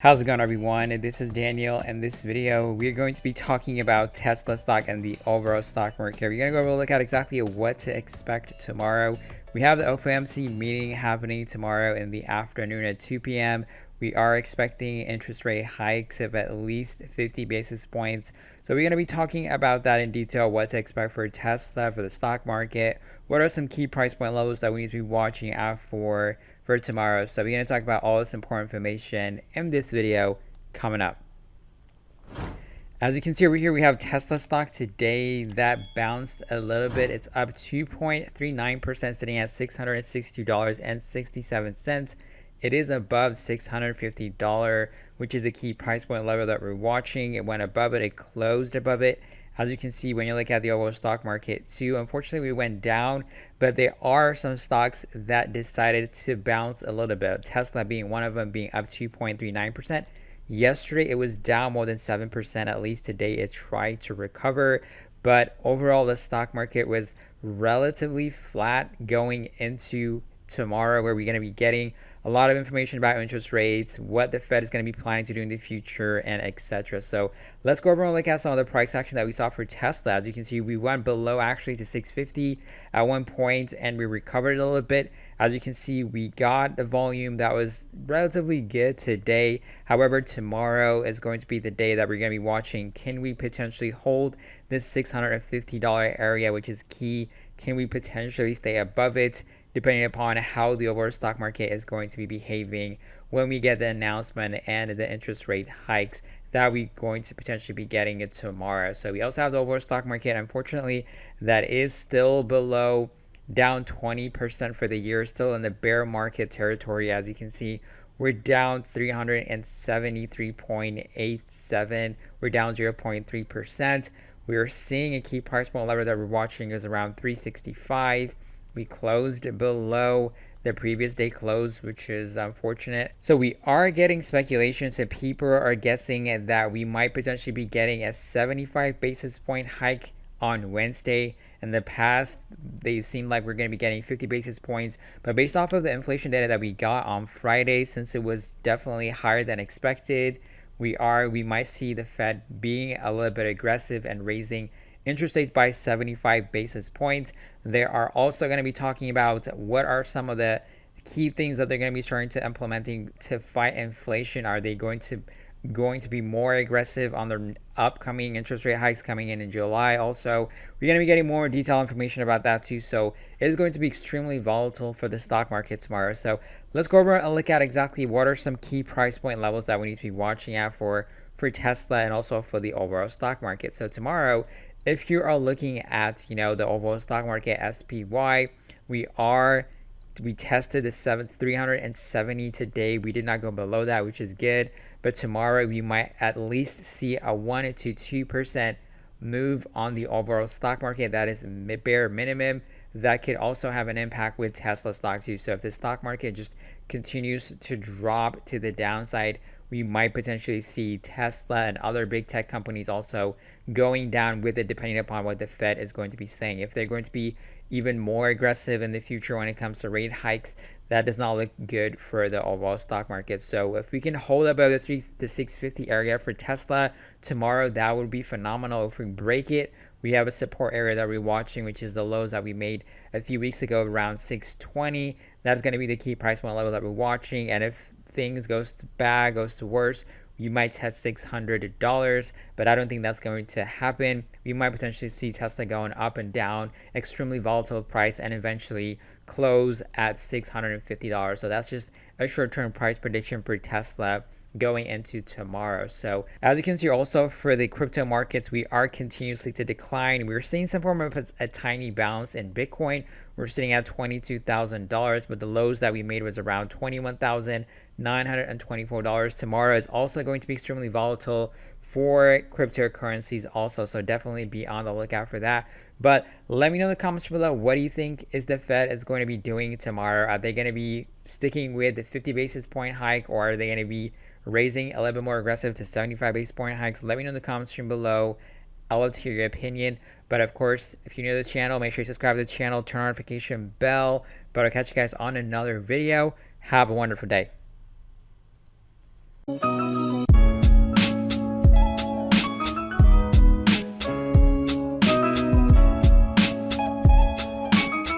How's it going, everyone? This is Daniel. In this video, we're going to be talking about Tesla stock and the overall stock market. We're going to go over a look at exactly what to expect tomorrow. We have the FOMC meeting happening tomorrow in the afternoon at 2 p.m. We are expecting interest rate hikes of at least 50 basis points. So we're going to be talking about that in detail, what to expect for Tesla, for the stock market, what are some key price point levels that we need to be watching out for tomorrow. So we're going to talk about all this important information in this video coming up. As you can see over here, we have Tesla stock today that bounced a little bit. It's up 2.39%, sitting at $662.67. It is above $650, which is a key price point level that we're watching. It went above it, it closed above it. As you can see, when you look at the overall stock market too, unfortunately we went down, but there are some stocks that decided to bounce a little bit. Tesla being one of them, being up 2.39%. Yesterday it was down more than 7%. At least today it tried to recover, but overall the stock market was relatively flat going into tomorrow, where we're going to be getting a lot of information about interest rates, what the Fed is going to be planning to do in the future, and etc. So let's go over and look at some of the price action that we saw for Tesla. As you can see, we went below actually to 650 at one point, and we recovered a little bit. As you can see, we got the volume that was relatively good today. However, tomorrow is going to be the day that we're going to be watching. Can we potentially hold this $650 area, which is key? Can we potentially stay above it, depending upon how the overall stock market is going to be behaving when we get the announcement and the interest rate hikes that we're going to potentially be getting it tomorrow. So we also have the overall stock market, unfortunately, that is still below, down 20% for the year, still in the bear market territory. As you can see, we're down 373.87. We're down 0.3%. We are seeing a key price point level that we're watching is around 365. We closed below the previous day close, which is unfortunate. So we are getting speculations and people are guessing that we might potentially be getting a 75 basis point hike on Wednesday. In the past, they seem like we're going to be getting 50 basis points, but based off of the inflation data that we got on Friday, since it was definitely higher than expected, we might see the Fed being a little bit aggressive and raising interest rates by 75 basis points. They are also going to be talking about what are some of the key things that they're going to be starting to implementing to fight inflation. Are they going to be more aggressive on the upcoming interest rate hikes coming in July? Also, we're going to be getting more detailed information about that too. So it is going to be extremely volatile for the stock market tomorrow. So let's go over and look at exactly what are some key price point levels that we need to be watching out for Tesla and also for the overall stock market. So tomorrow, if you are looking at the overall stock market SPY, we tested the 370 today. We did not go below that, which is good. But tomorrow we might at least see a 1 to 2% move on the overall stock market. That is bare minimum. That could also have an impact with Tesla stock too. So if the stock market just continues to drop to the downside, we might potentially see Tesla and other big tech companies also going down with it, depending upon what the Fed is going to be saying. If they're going to be even more aggressive in the future when it comes to rate hikes, that does not look good for the overall stock market. So if we can hold above the 650 area for Tesla tomorrow, that would be phenomenal. If we break it, we have a support area that we're watching, which is the lows that we made a few weeks ago around 620. That's going to be the key price point level that we're watching. And if things goes to worse, you might test $600, but I don't think that's going to happen. We might potentially see Tesla going up and down, extremely volatile price, and eventually close at $650. So that's just a short-term price prediction for Tesla going into tomorrow. So as you can see also for the crypto markets, we are continuously to decline. We're seeing some form of a tiny bounce in Bitcoin. We're sitting at $22,000, but the lows that we made was around $21,924. Tomorrow is also going to be extremely volatile for cryptocurrencies also, so definitely be on the lookout for that. But let me know in the comments below, what do you think is the Fed is going to be doing tomorrow? Are they going to be sticking with the 50 basis point hike, or are they going to be raising a little bit more aggressive to 75 basis point hikes? Let me know in the comments section below. I'd love to hear your opinion. But of course, if you're new to the channel, make sure you subscribe to the channel, turn on notification bell. But I'll catch you guys on another video. Have a wonderful day. you.